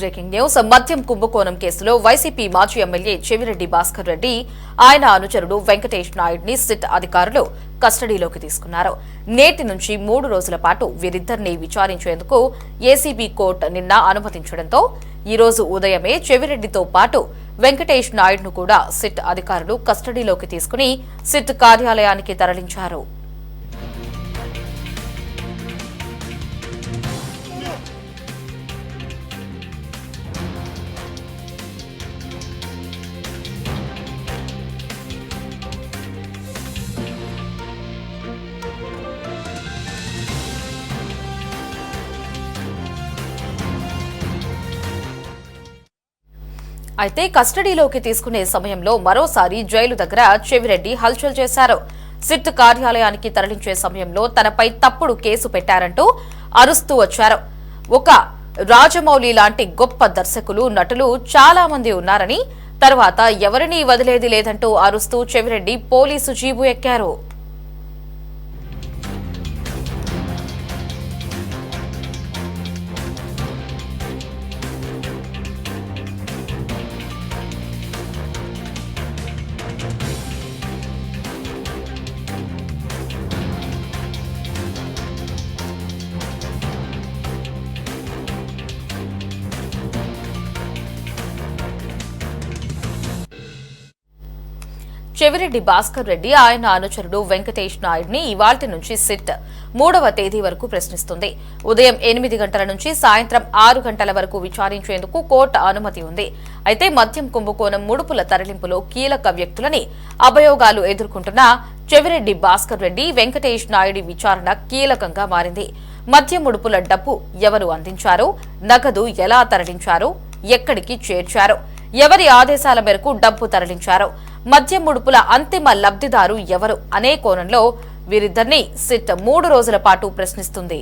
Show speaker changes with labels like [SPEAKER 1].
[SPEAKER 1] Breaking news. మద్యం కుంభకోణం కేసులో వైసీపీ మాజీ ఎమ్మెల్యే చెవిరెడ్డి భాస్కర్ రెడ్డి ఆయన అనుచరుడు వెంకటేష్ నాయుడిని సిట్ అధికారులు కస్టడీలోకి తీసుకున్నారు. నేటి నుంచి 3 రోజుల పాటు వీరిద్దరిని విచారించేందుకు ఏసీబీ కోర్టు నిన్న అనుమతించడంతో ఈ రోజు ఉదయమే చెవిరెడ్డితో పాటు వెంకటేష్ నాయుడును కూడా సిట్ అధికారులు కస్టడీలోకి తీసుకుని సిట్ కార్యాలయానికి తరలించారు. అయితే కస్టడీలోకి తీసుకునే సమయంలో మరోసారి జైలు దగ్గర చెవిరెడ్డి హల్చల్ చేశారు. సిట్ కార్యాలయానికి తరలించే సమయంలో తనపై తప్పుడు కేసు పెట్టారంటూ అరుస్తూ వచ్చారు. ఒక రాజమౌళి లాంటి గొప్ప దర్శకులు, నటులు చాలా మంది ఉన్నారని, తర్వాత ఎవరినీ వదిలేది లేదంటూ అరుస్తూ చెవిరెడ్డి పోలీసు జీబు ఎక్కారు. చెవిరెడ్డి భాస్కర్ రెడ్డి ఆయన అనుచరుడు వెంకటేష్ నాయుడిని ఇవాల్టి నుంచి సిట్ 3వ తేదీ వరకు ప్రశ్నిస్తుంది. ఉదయం 8 గంటల నుంచి సాయంత్రం 6 గంటల వరకు విచారించేందుకు కోర్టు అనుమతి ఉంది. అయితే మద్యం కుంభకోణం ముడుపుల తరలింపులో కీలక వ్యక్తులని అభియోగాలు ఎదుర్కొంటున్న చెవిరెడ్డి భాస్కర్ రెడ్డి, వెంకటేష్ నాయుడి విచారణ కీలకంగా మారింది. మద్యం ముడుపుల డబ్బు ఎవరు అందించారు, నగదు ఎలా తరలించారు, ఎక్కడికి చేర్చారు, ఎవరి ఆదేశాల మేరకు డబ్బు తరలించారు, మద్యం ముడుపుల అంతిమ లబ్ధిదారు ఎవరు అనే కోణంలో వీరిద్దరిని సిట్ 3 రోజుల పాటు ప్రశ్నిస్తుంది.